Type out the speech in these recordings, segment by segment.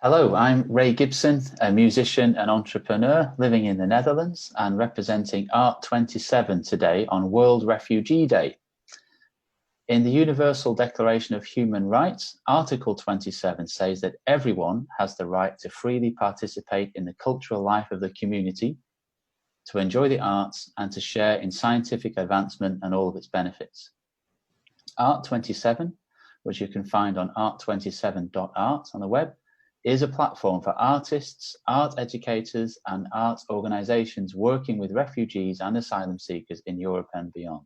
Hello, I'm Ray Gibson, a musician and entrepreneur living in the Netherlands and representing Art 27 today on World Refugee Day. In the Universal Declaration of Human Rights, Article 27 says that everyone has the right to freely participate in the cultural life of the community, to enjoy the arts, and to share in scientific advancement and all of its benefits. Art 27, which you can find on art27.art on the web, is a platform for artists, art educators, and arts organisations working with refugees and asylum seekers in Europe and beyond.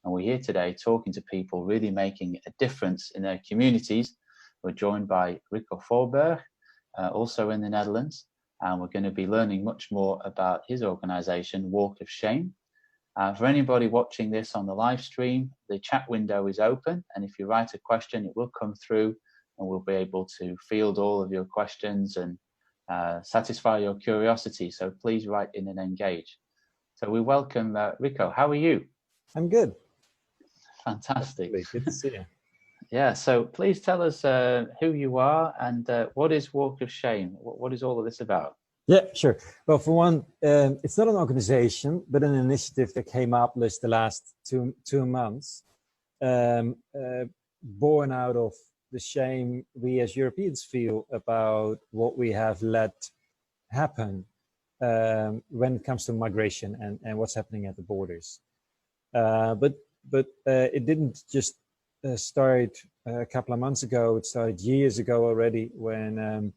And we're here today talking to people really making a difference in their communities. We're joined by Rikko Voorberg, also in the Netherlands, and we're going to be learning much more about his organisation, Walk of Shame. For anybody watching this on the live stream, the chat window is open, and if you write a question, it will come through and we'll be able to field all of your questions and satisfy your curiosity. So please write in and engage. So we welcome Rikko. How are you? I'm good. Fantastic. Good to see you. Yeah, so please tell us who you are and what is Walk of Shame? What is all of this about? Yeah, sure. Well, for one, it's not an organization, but an initiative that came up the last two months, born out of the shame we as Europeans feel about what we have let happen when it comes to migration and what's happening at the borders. But it didn't just start a couple of months ago. It started years ago already when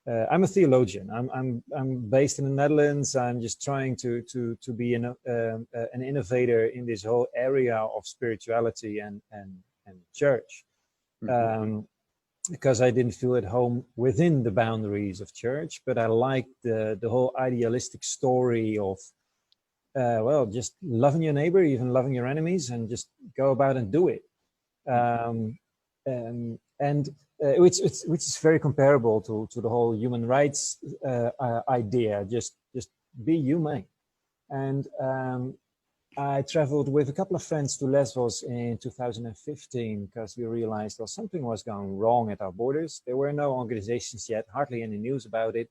I'm a theologian. I'm based in the Netherlands. I'm just trying to be an innovator in this whole area of spirituality and church. Because I didn't feel at home within the boundaries of church, but I liked the whole idealistic story of well, just loving your neighbor, even loving your enemies, and just go about and do it. Which is very comparable to the whole human rights idea. Just be humane. And I traveled with a couple of friends to Lesbos in 2015 because we realized, well, something was going wrong at our borders. There were no organizations yet, hardly any news about it.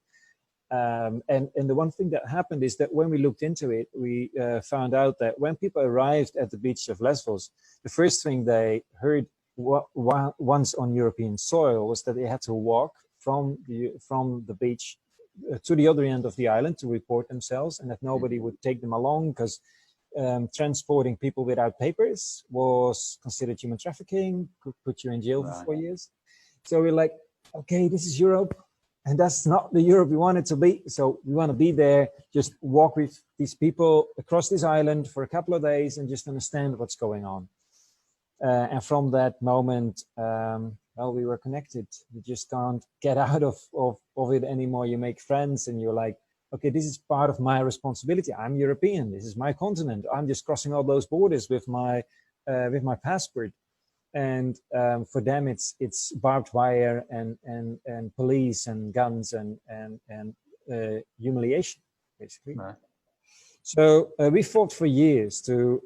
And the one thing that happened is that when we looked into it, we found out that when people arrived at the beach of Lesbos, the first thing they heard once on European soil was that they had to walk from the beach to the other end of the island to report themselves, and that nobody would take them along because transporting people without papers was considered human trafficking, could put you in jail for 4 years. So we're like, okay, this is Europe, and that's not the Europe we want it to be. So we want to be there, just walk with these people across this island for a couple of days and just understand what's going on. And from that moment, well, we were connected. You just can't get out of it anymore. You make friends and you're like, okay, this is part of my responsibility. I'm European. This is my continent. I'm just crossing all those borders with my passport. And for them, it's barbed wire and police and guns and humiliation, basically. Right. So we fought for years to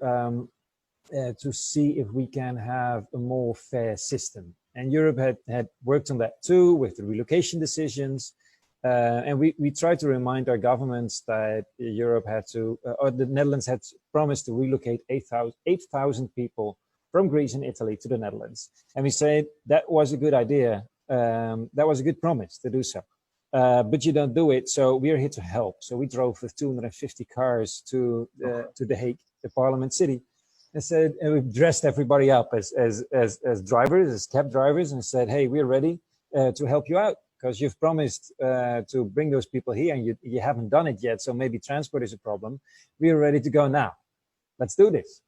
see if we can have a more fair system. And Europe had worked on that too with the relocation decisions. And we tried to remind our governments that Europe had to, or the Netherlands had promised to relocate 8,000 people from Greece and Italy to the Netherlands. And we said that was a good idea. That was a good promise to do so. But you don't do it, so we are here to help. So we drove with 250 cars to The Hague, the Parliament city, and we dressed everybody up as drivers, as cab drivers, and said, hey, we're ready to help you out, because you've promised to bring those people here and you haven't done it yet, so maybe transport is a problem. We are ready to go now. Let's do this.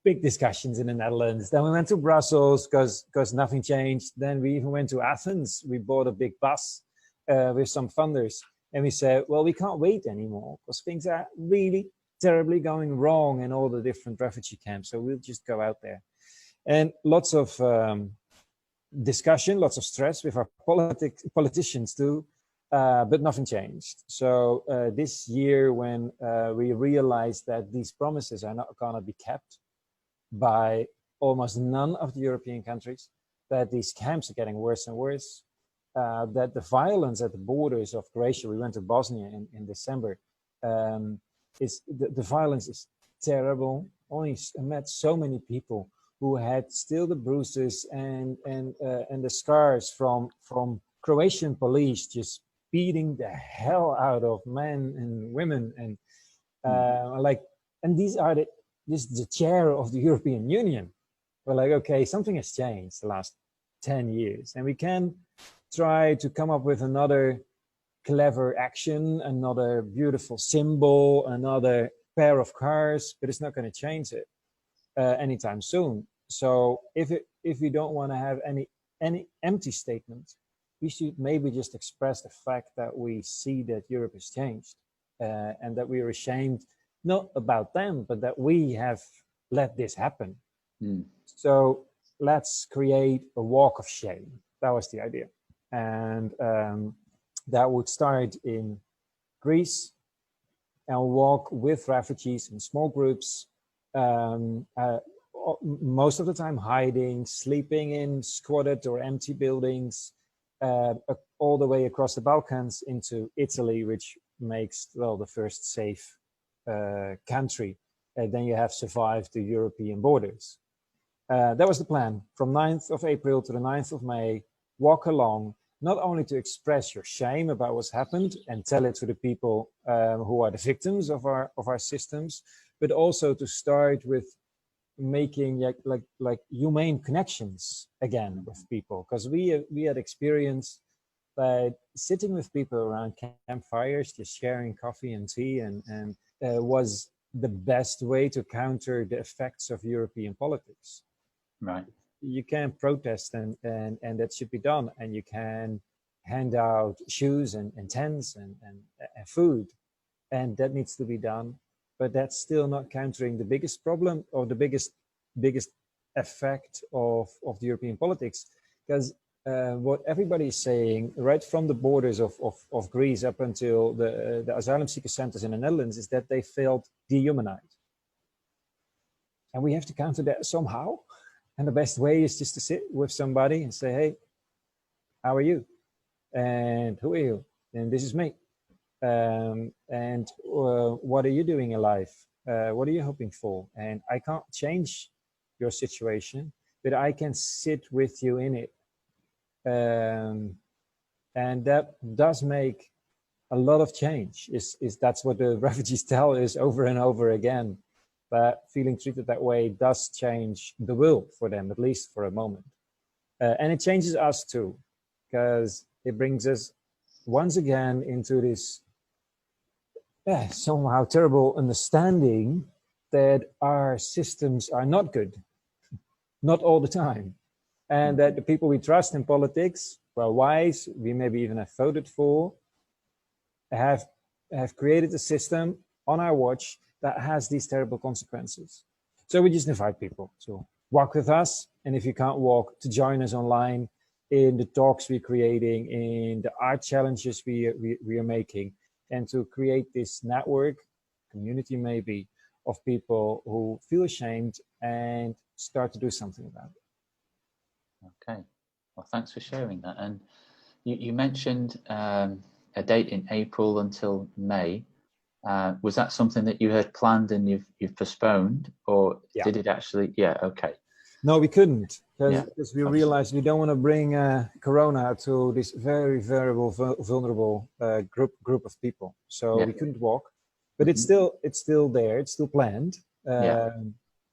Big discussions in the Netherlands. Then we went to Brussels because nothing changed. Then we even went to Athens. We bought a big bus with some funders. And we said, well, we can't wait anymore because things are really terribly going wrong in all the different refugee camps. So we'll just go out there. And lots of discussion, lots of stress with our politicians too, but nothing changed. So this year when we realized that these promises are not going to be kept by almost none of the European countries, that these camps are getting worse and worse, that the violence at the borders of Croatia, we went to Bosnia in December, is the violence is terrible. Only I met so many people who had still the bruises and the scars from Croatian police just beating the hell out of men and women, and like, and these are this is the chair of the European Union. We're like, okay, something has changed the last 10 years, and we can try to come up with another clever action, another beautiful symbol, another pair of cars, but it's not going to change it anytime soon. So if we don't want to have any empty statement, we should maybe just express the fact that we see that Europe has changed, and that we are ashamed, not about them, but that we have let this happen. So let's create a walk of shame. That was the idea. And that would start in Greece and walk with refugees in small groups, most of the time hiding, sleeping in squatted or empty buildings, all the way across the Balkans into Italy, which makes, well, the first safe country. And then you have survived the European borders. That was the plan. From 9th of April to the 9th of May, walk along, not only to express your shame about what's happened and tell it to the people who are the victims of our systems, but also to start with making like humane connections again with people, because we had experience that sitting with people around campfires, just sharing coffee and tea, and was the best way to counter the effects of European politics. Right. You can protest and that should be done, and you can hand out shoes and tents and food, and that needs to be done, but that's still not countering the biggest problem or the biggest effect of the European politics, because what everybody is saying right from the borders of Greece up until the asylum seeker centers in the Netherlands is that they felt dehumanized, and we have to counter that somehow. And the best way is just to sit with somebody and say, hey, how are you? And who are you? And this is me. And what are you doing in life? What are you hoping for? And I can't change your situation, but I can sit with you in it. And that does make a lot of change. That's what the refugees tell us over and over again. But feeling treated that way does change the world for them, at least for a moment. And it changes us too, because it brings us once again into this somehow terrible understanding that our systems are not good, not all the time. And that the people we trust in politics, well, wise, we maybe even have voted for, have created a system on our watch that has these terrible consequences. So we just invite people to walk with us. And if you can't walk, to join us online in the talks we're creating, in the art challenges we are making, and to create this network, community maybe, of people who feel ashamed and start to do something about it. Okay. Well, thanks for sharing that. And you mentioned a date in April until May. Was that something that you had planned and you've postponed, or did it actually? Yeah. Okay. No, we couldn't, because we realized we don't want to bring Corona to this very vulnerable group of people. So we couldn't walk, but it's still there. It's still planned.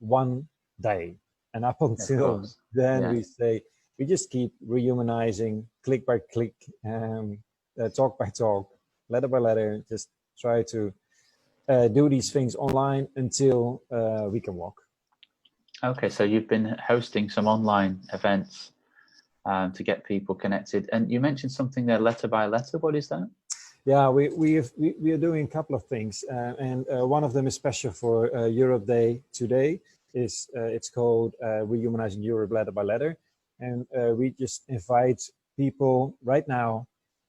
One day, and up until then, we say we just keep rehumanizing, click by click, talk by talk, letter by letter. Just try to do these things online until we can walk. Okay, so you've been hosting some online events to get people connected, and you mentioned something there, letter by letter. What is that? Yeah, we are doing a couple of things, and one of them is special for Europe Day today. It's called Rehumanizing Europe Letter by Letter, and we just invite people right now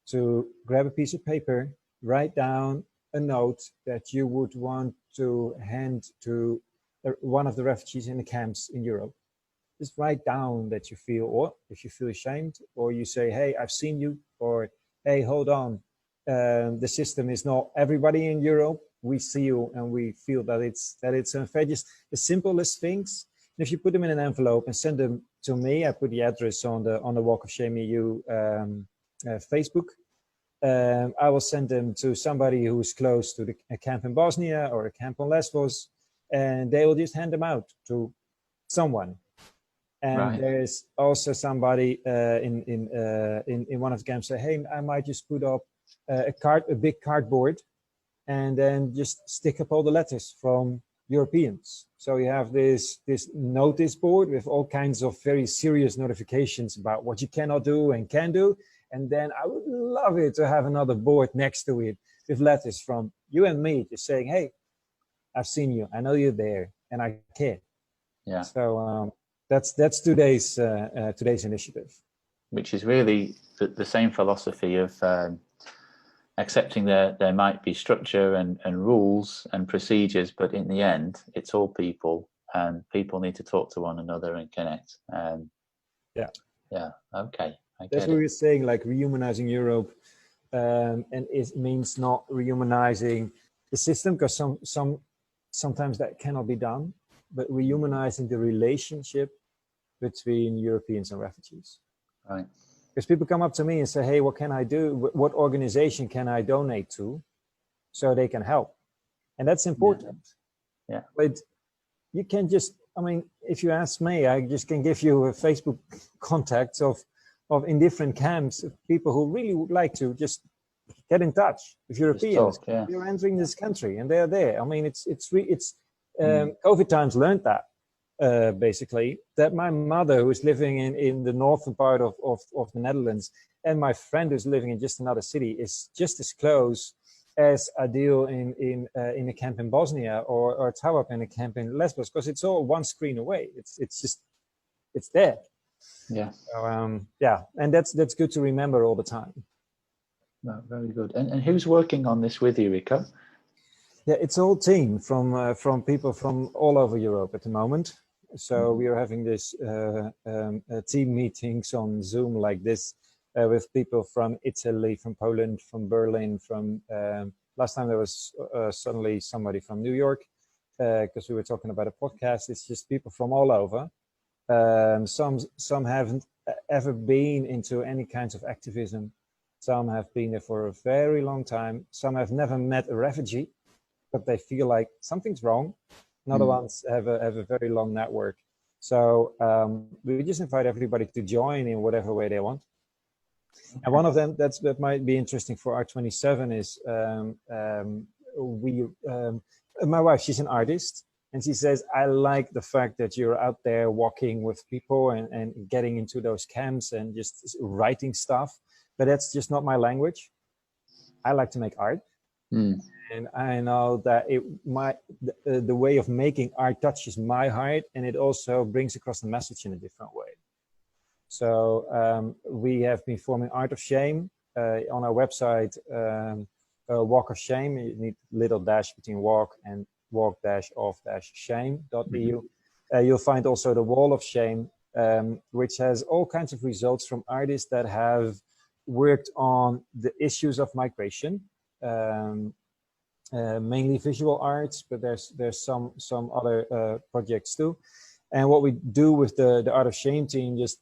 to grab a piece of paper, write down a note that you would want to hand to one of the refugees in the camps in Europe. just write down that you feel, or if you feel ashamed, or you say, hey, I've seen you, or hey, hold on, the system is not everybody in Europe. We see you and we feel that it's unfair. Just the simplest things. And if you put them in an envelope and send them to me, I put the address on the Walk of Shame EU Facebook. I will send them to somebody who's close to a camp in Bosnia or a camp on Lesbos, and they will just hand them out to someone. And Right. there's also somebody in one of the camps say, hey, I might just put up a big cardboard and then just stick up all the letters from Europeans. So you have this notice board with all kinds of very serious notifications about what you cannot do and can do. And then I would love it to have another board next to it with letters from you and me, just saying, hey, I've seen you, I know you're there, and I care. Yeah. So that's today's initiative. Which is really the same philosophy of accepting there might be structure and rules and procedures, but in the end, it's all people, and people need to talk to one another and connect. Yeah. Okay. That's what we're saying, like rehumanizing Europe, and it means not rehumanizing the system, because sometimes that cannot be done, but rehumanizing the relationship between Europeans and refugees. Right. Because people come up to me and say, hey, what can I do? What organization can I donate to so they can help? And that's important. Yeah. But you can just, I mean, if you ask me, I just can give you a Facebook contacts of in different camps of people who really would like to just get in touch with Europeans. Talk, yeah. You're entering this country and they're there. I mean, it's COVID times learned that. Basically, that my mother, who is living in the northern part of the Netherlands, and my friend who's living in just another city, is just as close as Adil in a camp in Bosnia, or Tawab in a camp in Lesbos, because it's all one screen away. It's there. Yeah. So, yeah, and that's good to remember all the time. No, very good. And who's working on this with you, Rikko? Yeah, it's a whole team from people from all over Europe at the moment. So we are having this team meetings on Zoom like this with people from Italy, from Poland, from Berlin, from last time there was suddenly somebody from New York, because we were talking about a podcast. It's just people from all over. Some haven't ever been into any kinds of activism. Some have been there for a very long time. Some have never met a refugee, but they feel like something's wrong. Another ones have a very long network. So we just invite everybody to join in whatever way they want. And one of them that might be interesting for R27 is my wife, she's an artist, and she says, I like the fact that you're out there walking with people and getting into those camps and just writing stuff, but that's just not my language. I like to make art. And I know that the way of making art touches my heart, and it also brings across the message in a different way. So we have been forming Art of Shame on our website, Walk of Shame. You need little dash between walk and walk-of-shame.eu. You'll find also the Wall of Shame, which has all kinds of results from artists that have worked on the issues of migration. Mainly visual arts, but there's some other projects too. And what we do with the Art of Shame team just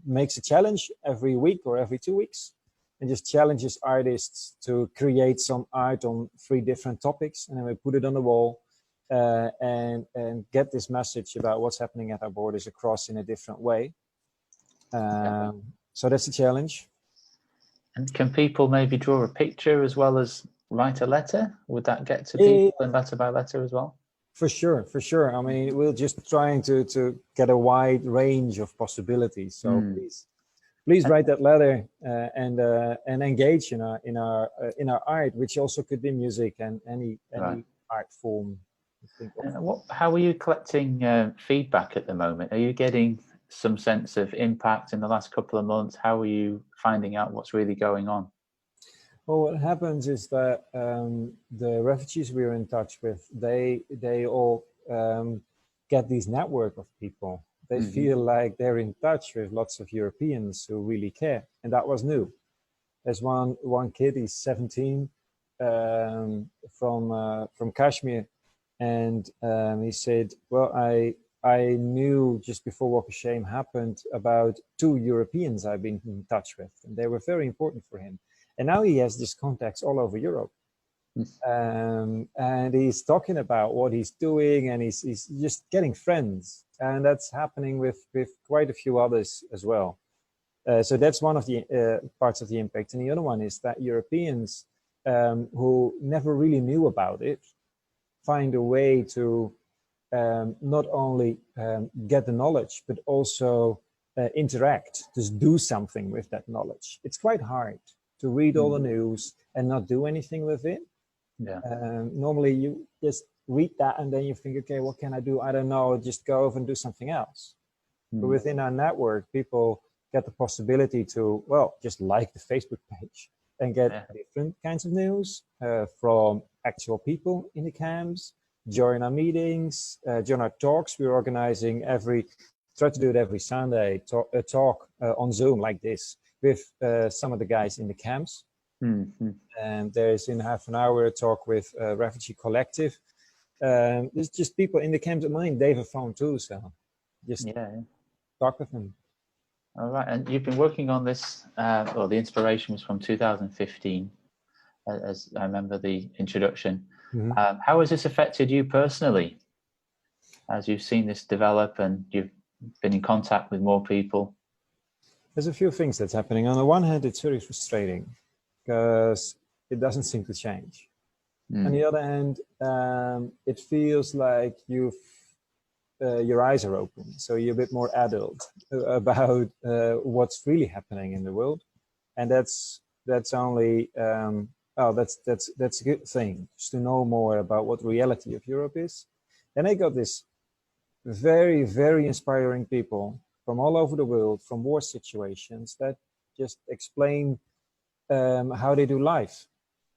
makes a challenge every week or every 2 weeks, and just challenges artists to create some art on 3 different topics, and then we put it on the wall and get this message about what's happening at our borders across in a different way. So that's a challenge. And can people maybe draw a picture as well as write a letter? Would that get to people and letter by letter as well? For sure. I mean, we're just trying to get a wide range of possibilities. So please write that letter and engage in our art, which also could be music and any art form. How are you collecting feedback at the moment? Are you getting some sense of impact in the last couple of months? How are you finding out what's really going on? Well, what happens is that the refugees we're in touch with, they all get this network of people. They feel like they're in touch with lots of Europeans who really care, and that was new. There's one kid, he's 17, from Kashmir, and he said, "Well, I knew just before Walk of Shame happened about 2 Europeans I've been in touch with, and they were very important for him. And now he has these contacts all over Europe." And he's talking about what he's doing, and he's just getting friends, and that's happening with quite a few others as well. So that's one of the parts of the impact, and the other one is that Europeans who never really knew about it find a way to not only get the knowledge but also interact, just do something with that knowledge. It's quite hard to read all the news and not do anything with it. Yeah. Normally you just read that and then you think, okay, what can I do? I don't know, just go over and do something else. But within our network, people get the possibility to, well, just like the Facebook page and get different kinds of news from actual people in the camps, join our meetings, join our talks. We're organizing try to do it every Sunday, a talk on Zoom like this with some of the guys in the camps. And there's in half an hour a talk with Refugee Collective. There's just people in the camps of mine. They have a phone too, so just talk with them. All right, and you've been working on this, well, the inspiration was from 2015, as I remember the introduction. How has this affected you personally, as you've seen this develop and you've been in contact with more people? There's a few things that's happening. On the one hand, it's very frustrating because it doesn't seem to change. On the other hand, it feels like your eyes are open, so you're a bit more adult about what's really happening in the world, and that's only that's a good thing, just to know more about what the reality of Europe is. And I got this very, very inspiring people from all over the world, from war situations, that just explain how they do life.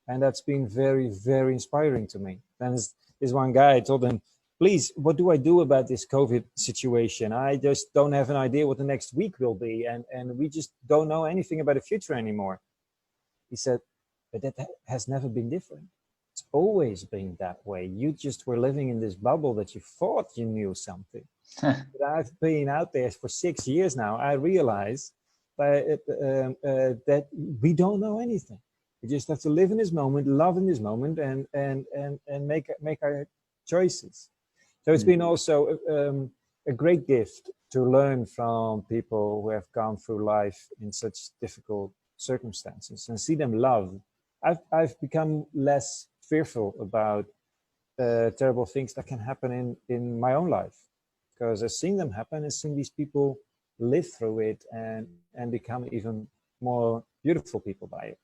And that's been very, very inspiring to me. And this one guy, I told him, please, what do I do about this COVID situation? I just don't have an idea what the next week will be. And we just don't know anything about the future anymore. He said, but that has never been different. It's always been that way. You just were living in this bubble that you thought you knew something. But I've been out there for 6 years now. I realize that we don't know anything. We just have to live in this moment, love in this moment, and make our choices. So it's been also a great gift to learn from people who have gone through life in such difficult circumstances and see them love. I've become less fearful about terrible things that can happen in my own life, because I've seen them happen and seen these people live through it and become even more beautiful people by it.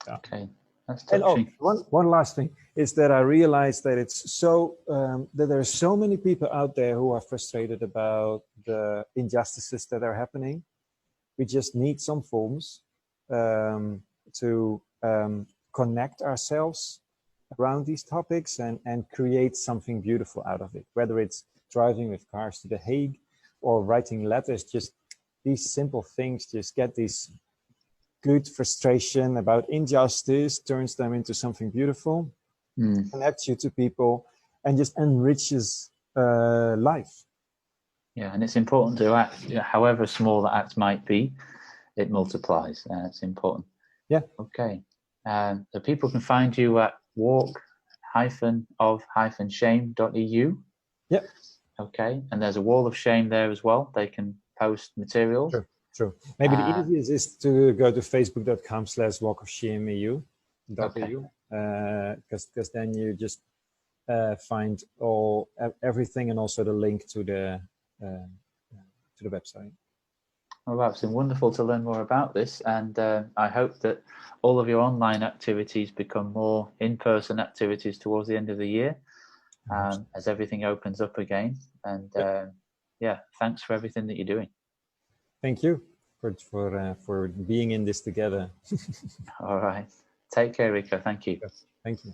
Yeah. Okay, that's touching. And one last thing is that I realized that it's so that there are so many people out there who are frustrated about the injustices that are happening. We just need some forms to connect ourselves around these topics and create something beautiful out of it, whether it's driving with cars to The Hague or writing letters. Just these simple things just get these good frustration about injustice, turns them into something beautiful, connects you to people, and just enriches life. Yeah, and it's important to act, however small that act might be, it multiplies. It's important. Yeah. Okay. So people can find you at walk-of-shame.eu. Yeah. Okay. And there's a wall of shame there as well. They can post materials. True. Maybe the easiest is to go to facebook.com/walkofshameu. Because then you just find everything and also the link to the website. Well, that's been wonderful to learn more about this, and I hope that all of your online activities become more in-person activities towards the end of the year, as everything opens up again. And thanks for everything that you're doing. Thank you for being in this together. All right. Take care, Rikko. Thank you. Thank you.